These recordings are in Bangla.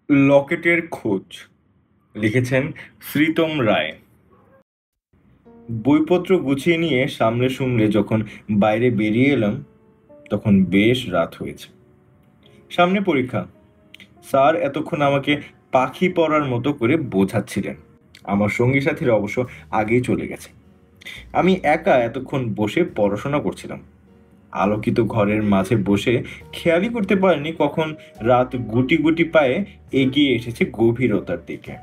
লকেটের খোঁজ লিখেছেন শ্রীতম রায়। বইপত্র গুছিয়ে নিয়ে সামলে সুমলে যখন বাইরে বেরিয়ে এলাম তখন বেশ রাত হয়েছে। সামনে পরীক্ষা। স্যার এতক্ষণ আমাকে পাখি পড়ার মতো করে বোঝাচ্ছিলেন। আমার সঙ্গী সাথীরা অবশ্য আগেই চলে গেছে। আমি একা এতক্ষণ বসে পড়াশোনা করছিলাম। আলোকিত ঘরের মাঝে বসে খেয়ালই করতে পারিনি কখন রাত গুটি গুটি পায়ে এগিয়ে এসেছে গভীরতার দিকে।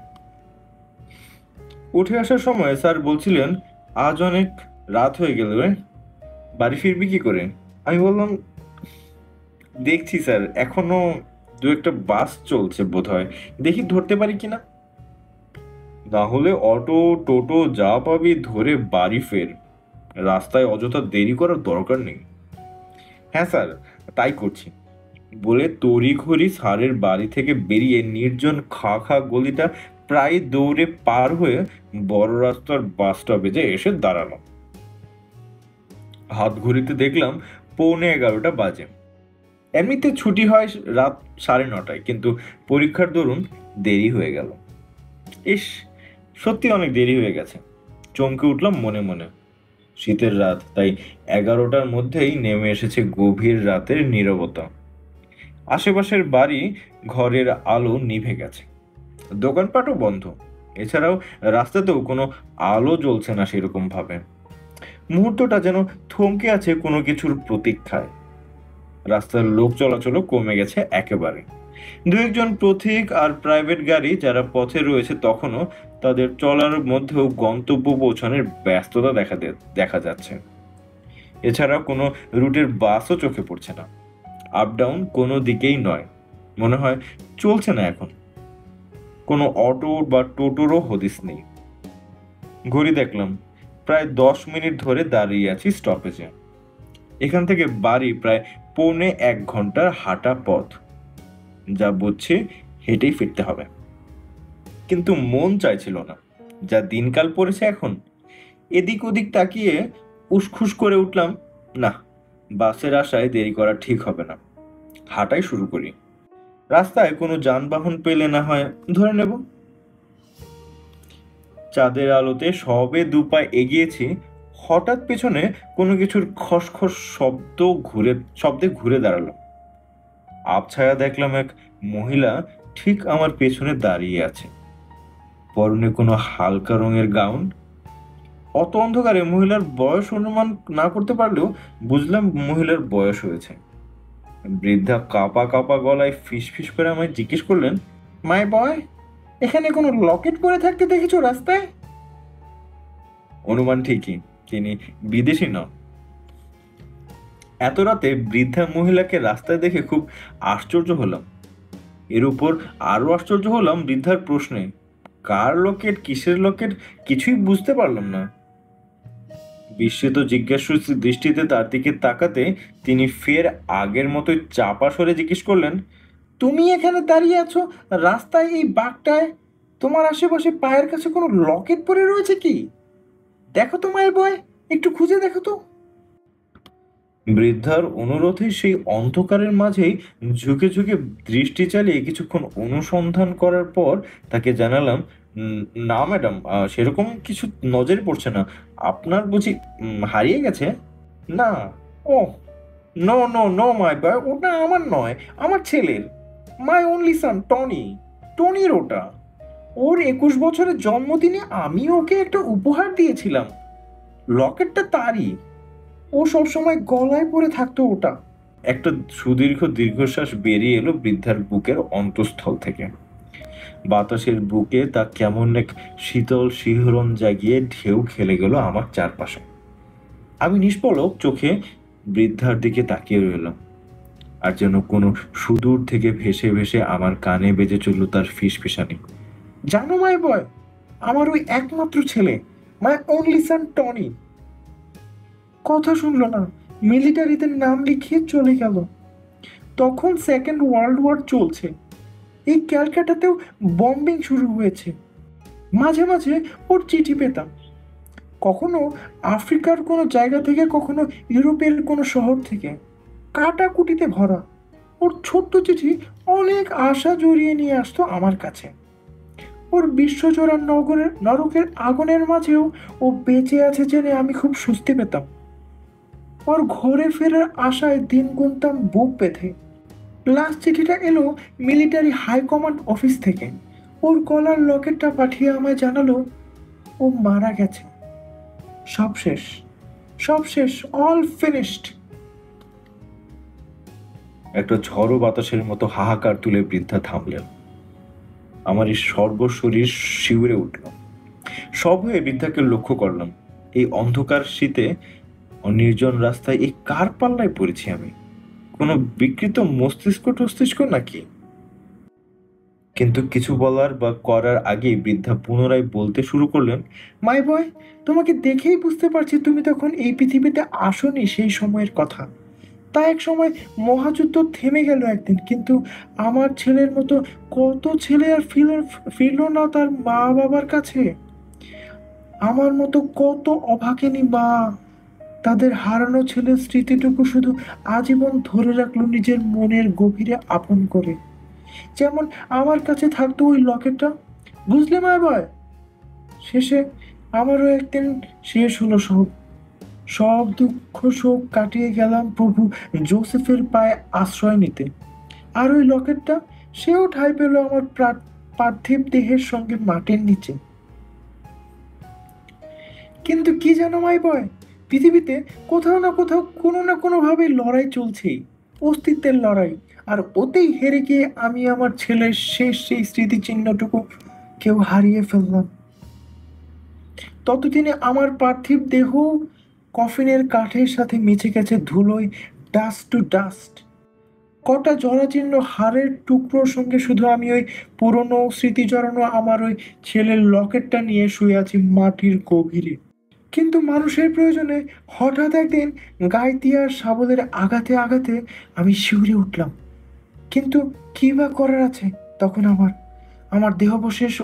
উঠে আসার সময় স্যার বলছিলেন, আজ অনেক রাত হয়ে গেল রে, বাড়ি ফিরবি কি করে? আমি বললাম, দেখছি স্যার, এখনো দু একটা বাস চলছে বোধহয়, দেখি ধরতে পারি কিনা। না হলে অটো টোটো যা পাবি ধরে বাড়ি ফের, রাস্তায় অযথা দেরি করার দরকার নেই। হ্যাঁ স্যার, তাই করছি বলে তড়িঘড়ি স্যারের বাড়ি থেকে বেরিয়ে নির্জন খা খা গলিটা প্রায় দৌড়ে পার হয়ে বড় রাস্তার বাস স্টপে যে এসে দাঁড়ালাম। হাত ঘড়িতে দেখলাম 11:45 বাজে। এমনিতে ছুটি হয় রাত 9:30, কিন্তু পরীক্ষার দরুন দেরি হয়ে গেল। ইস, সত্যি অনেক দেরি হয়ে গেছে। চমকে উঠলাম মনে মনে। শীতের রাত, তাই 11টার মধ্যেই নেমে এসেছে গভীর রাতের নীরবতা। আশেপাশের বাড়ি ঘরের আলো নিভে গেছে, দোকানপাটও বন্ধ। এছাড়াও রাস্তাতেও কোনো আলো জ্বলছে না সেরকম ভাবে। মুহূর্তটা যেন থমকে আছে কোনো কিছুর প্রতীক্ষায়। রাস্তার লোক চলাচলও কমে গেছে একেবারে। দু একজন পথিক আর প্রাইভেট গাড়ি যারা পথে রয়েছে তখনও, তাদের চলার মধ্যেও গন্তব্য পৌঁছানোর ব্যস্ততা দেখা যাচ্ছে। এছাড়া কোনো রুটের বাসও চোখে পড়ছে না। আপ ডাউন কোনো দিকেই নয়, মনে হয় চলছে না এখন। কোনো অটো বা টোটোরও হদিস নেই। ঘড়ি দেখলাম, প্রায় 10 মিনিট ধরে দাঁড়িয়ে আছি স্টপেজে। এখান থেকে বাড়ি প্রায় 1.25 ঘন্টার হাঁটা পথ। যা বুঝছি হেঁটেই ফিরতে হবে, কিন্তু মন চাইছিল না। যা দিনকাল পড়েছে এখন, এদিক ওদিক তাকিয়ে উসখুস করে উঠলাম, না, বাসের আশায় দেরি করা ঠিক হবে না, হাঁটাই শুরু করি। রাস্তায় কোনো যানবাহন পেলে না হয় ধরে নেব। চাঁদের আলোতে সবে দুপা এগিয়েছি, হঠাৎ পেছনে কোনো কিছুর খসখস শব্দে ঘুরে দাঁড়ালাম। আবছায়া দেখলাম এক মহিলা ঠিক আমার পেছনে দাঁড়িয়ে আছে। পরনে কোনো হালকা রঙের গাউন। অত অন্ধকারে মহিলার বয়স অনুমান না করতে পারলেও বুঝলাম মহিলার বয়স হয়েছে। বৃদ্ধা কাঁপা কাঁপা গলায় ফিস ফিস করে আমায় জিজ্ঞেস করলেন, মাই বয়, এখানে কোনো লকেট পরে থাকতে দেখেছো রাস্তায়? অনুমান ঠিকই, তিনি বিদেশি নন। এত রাতে বৃদ্ধা মহিলাকে রাস্তায় দেখে খুব আশ্চর্য হলাম। এর উপর আরো আশ্চর্য হলাম বৃদ্ধার প্রশ্নে, কার লকেট, কিসের লকেট, কিছুই বুঝতে পারলাম না। বিস্মিত জিজ্ঞাসু দৃষ্টিতে তার দিকে তাকাতে তিনি ফের আগের মতোই চাপা স্বরে জিজ্ঞেস করলেন, তুমি এখানে দাঁড়িয়ে আছো রাস্তায় এই বাঁকটায়, তোমার আশেপাশে পায়ের কাছে কোনো লকেট পরে রয়েছে কি? দেখো তো মায়ের বয়, একটু খুঁজে দেখো তো। বৃদ্ধার অনুরোধে সেই অন্ধকারের মাঝেই ঝুঁকে ঝুঁকে দৃষ্টি চালিয়ে কিছুক্ষণ অনুসন্ধান করার পর তাকে জানালাম, না ম্যাডাম, সেরকম কিছু নজরে পড়ছে না। আপনার বুঝি হারিয়ে গেছে? না। ও, নো নো নো মাই বয়, ওটা আমার নয়, আমার ছেলের, মাই অনলি সান টনি। টনির ওটা। ওর 21 বছরের জন্মদিনে আমি ওকে একটা উপহার দিয়েছিলাম। লকেটটা তারই, ও সবসময় গলায় পরে থাকতো ওটা। একটা সুদীর্ঘ দীর্ঘশ্বাস বেরিয়ে এলো বৃদ্ধার বুকের অন্তঃস্থল থেকে। বাতাসের বুকে তা কেমন এক শীতল শিহরণ জাগিয়ে ঢেউ খেলে গেল আমার চারপাশে। আমি নিষ্পলক চোখে বৃদ্ধার দিকে তাকিয়ে রইলাম। আর যেন কোনো সুদূর থেকে ভেসে ভেসে আমার কানে বেজে চলল তার ফিসফিসানি, জানো মাই বয়, আমার ওই একমাত্র ছেলে, মাই অনলি সান টনি। কথা শুনলো না, মিলিটারিতে নাম লিখিয়ে চলে গেল। তখন সেকেন্ড ওয়ার্ল্ড ওয়ার চলছে, এই ক্যালকাটাতেও বম্বিং শুরু হয়েছে। মাঝে মাঝে ওর চিঠি পেতাম, কখনো আফ্রিকার কোনো জায়গা থেকে, কখনো ইউরোপের কোনো শহর থেকে, কাটাকুটিতে ভরা। ও ওর ছোট্ট চিঠি অনেক আশা জড়িয়ে নিয়ে আসতো আমার কাছে। ওর বিশ্বজোড়া নরকের আগুনের মাঝেও ও বেঁচে আছে জেনে আমি খুব স্বস্তি পেতাম। ওর ঘরে ফেরার আশায় দিন গুনতাম বুক বেঁধে। লাস্ট চিঠিটা এলো মিলিটারি হাই কমান্ড অফিস থেকে। ওর গলার লকেটটা পাঠিয়ে আমায় জানালো ও মারা গেছে। সব শেষ, সব শেষ, অল ফিনিশড। একটা ঝড়ো বাতাসের মতো হাহাকার তুলে বৃদ্ধা থামলেন। আমার এই সর্বশরীর শিউরে উঠল। সব হয়ে বৃদ্ধাকে লক্ষ্য করলাম। এই অন্ধকার শীতে নির্জন রাস্তায় এই কার পাল্লায় পড়েছি আমি? কোনো বিকৃত মস্তিষ্ক টস্তিষ্ক নাকি? কিন্তু কিছু বলার বা করার আগেই বৃদ্ধা পুনরায় বলতে শুরু করলেন, মাই বয়, তোমাকে দেখেই বুঝতে পারছি তুমি তখন এই পৃথিবীতে আসোনি সেই সময়ের কথা। তা এক সময় মহাযুদ্ধ থেমে গেল একদিন, কিন্তু আমার ছেলের মতো কত ছেলে আর ফিরল না তার মা বাবার কাছে। আমার মতো কত অভাগিনী মা তাদের হারানো ছেলের স্মৃতিটুকু শুধু আজীবন ধরে রাখলো নিজের মনের গভীরে আপন করে। যেমন আমার কাছে থাকতো ওই লকেটটা, বুঝলে মা ভাই? শেষে আমারও একদিন শেষ হলো সব। সব দুঃখ শোক কাটিয়ে গেলাম প্রভু জোসেফের পায়ে আশ্রয় নিতে। আর ওই লকেটটা, সেও ঠাঁই পেল আমার পার্থিব দেহের সঙ্গে মাটির নিচে। কিন্তু কি জানো মাই বয়, পৃথিবীতে কোথাও না কোথাও কোনো না কোনোভাবে লড়াই চলছেই, অস্তিত্বের লড়াই। আর ওতেই হেরে গিয়ে আমি আমার ছেলের শেষ সেই স্মৃতিচিহ্নটুকু কেউ হারিয়ে ফেললাম। ততদিনে আমার পার্থিব দেহ কফিনের কাঠের সাথে মিশে গেছে ধুলোয়, ডাস্ট টু ডাস্ট। কটা জরাজীর্ণ হাড়ের টুকরোর সঙ্গে শুধু আমি ওই পুরনো স্মৃতি জড়ানো আমার ওই ছেলের লকেটটা নিয়ে শুয়ে আছি মাটির গভীরে। কিন্তু মানুষের প্রয়োজনে হঠাৎ একদিন গাইতিয়ার শাবলের আঘাতে আঘাতে আমি শিউরে উঠলাম। কিন্তু কি বা করার আছে তখন আমার? আমার দেহাবশেষ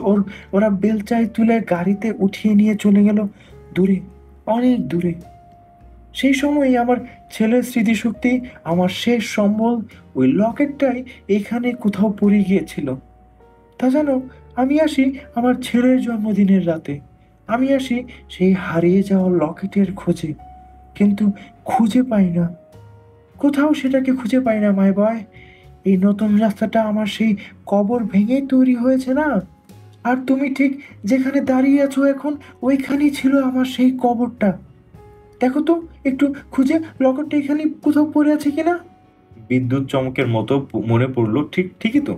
ওরা বেলচায় তুলে গাড়িতে উঠিয়ে নিয়ে চলে গেল দূরে, অনেক দূরে। সেই সময়ই আমার ছেলের স্মৃতিশক্তি, আমার শেষ সম্বল, ওই লকেটটাই এখানে কোথাও পড়ে গিয়েছিল। তা জানো, আমি আসি আমার ছেলের জন্মদিনের রাতে, আমি আসি সেই হারিয়ে যাওয়া লকেটের খোঁজে, কিন্তু খুঁজে পাই না, কোথাও সেটাকে খুঁজে পাই না মাই বয়। এই নতুন রাস্তাটা আমার সেই কবর ভেঙেই তৈরি হয়েছে না? আর তুমি ঠিক যেখানে দাঁড়িয়ে আছো এখন, ওইখানেই ছিল আমার সেই কবরটা। দেখো তো একটু খুঁজে, লকেটটা এখানে কোথাও পড়ে আছে কিনা। বিদ্যুৎ চমকের মতো মনে পড়লো, ঠিকই তো।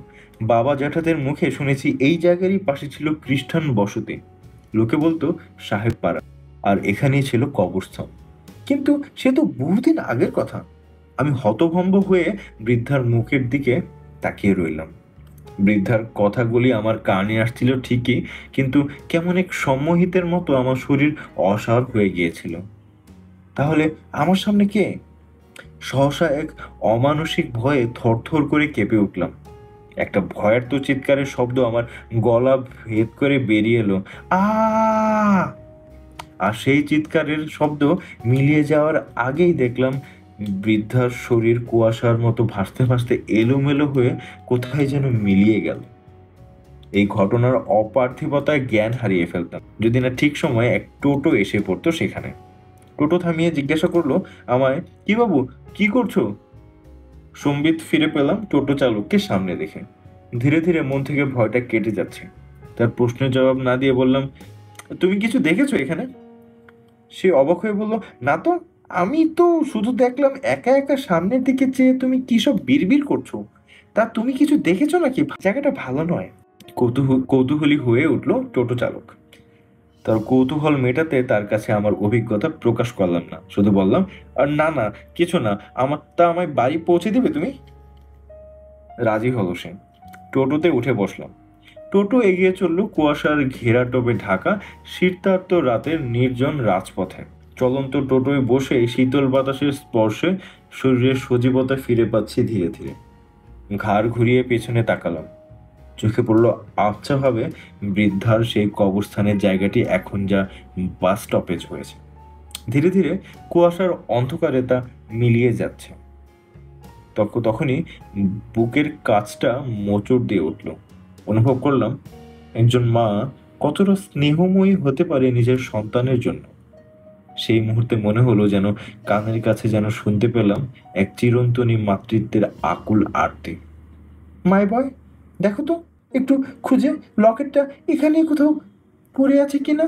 বাবা জ্যাঠাদের মুখে শুনেছি এই জায়গারই পাশে ছিল খ্রিস্টান বসতি। লোকে বলতো সাহেব পাড়া, আর এখানেই ছিল কবরস্থান। কিন্তু সে তো বহুদিন আগের কথা। আমি হতভম্ব হয়ে বৃদ্ধার মুখের দিকে তাকিয়ে রইলাম। বৃদ্ধার কথাগুলি আমার কানে আসছিল ঠিকই, কিন্তু কেমন এক সম্মোহিতের মতো আমার শরীর অসাড় হয়ে গিয়েছিল। তাহলে আমার সামনে কে? সহসা এক অমানসিক ভয়ে থরথর করে কেঁপে উঠলাম। একটা ভয়ার্ত চিৎকারের শব্দ আমার গলা ভেদ করে বেরিয়ে এলো, আ! আর সেই চিৎকারের শব্দ মিলিয়ে যাওয়ার আগেই দেখলাম বৃদ্ধার শরীর কুয়াশার মতো ভাসতে ভাসতে এলোমেলো হয়ে কোথায় যেন মিলিয়ে গেল। এই ঘটনার অপার্থিবতায় জ্ঞান হারিয়ে ফেলতাম যদি না ঠিক সময়ে এক টোটো এসে পড়তো সেখানে। টোটো থামিয়ে জিজ্ঞাসা করলো আমায়, কি বাবু, কি করছো? সম্বিত ফিরে পেলাম টোটো চালককে সামনে দেখে। ধীরে ধীরে মন থেকে ভয়টা কেটে যাচ্ছে। তার প্রশ্নের জবাব না দিয়ে বললাম, তুমি কিছু দেখেছো এখানে? সে অবাক হয়ে বলল, না তো, আমি তো শুধু দেখলাম একা একা সামনের দিকে চেয়ে তুমি কি সব বিড়বিড় করছো। তা তুমি কিছু দেখেছো নাকি? জায়গাটা ভালো নয়। কৌতূহলী হয়ে উঠলো টোটো চালক। তার কৌতূহল মেটাতে তার কাছে আমার অভিজ্ঞতা প্রকাশ করলাম না, শুধু বললাম, আর না না, কিছু না, আমায় বাড়ি পৌঁছে দিবে তুমি? রাজি হলো সে। টোটোতে উঠে বসলাম। টোটো এগিয়ে চলল কুয়াশার ঘেরাটোপে ঢাকা শীতার্ত রাতের নির্জন রাজপথে। চলন্ত টোটোয় বসে শীতল বাতাসের স্পর্শে শরীরের সজীবতা ফিরে পাচ্ছি ধীরে ধীরে। ঘাড় ঘুরিয়ে পেছনে তাকালাম। চোখে পড়ল আবছাভাবে বৃদ্ধার সেই কবরস্থানের জায়গাটি এখন যা বাস স্টপেজ হয়েছে। ধীরে ধীরে কুয়াশার অন্ধকারে তা মিলিয়ে যাচ্ছে। তখনই বুকের কাছটা মোচড় দিয়ে উঠল। অনুভব করলাম একজন মা কতটা স্নেহময়ী হতে পারে নিজের সন্তানের জন্য। সেই মুহূর্তে মনে হলো যেন কানের কাছে যেন শুনতে পেলাম এক চিরন্তনী মাতৃত্বের আকুল আরতি। মাই বয়, দেখো তো একটু খুঁজে লকেটটা এখানে কোথাও পড়ে আছে কিনা।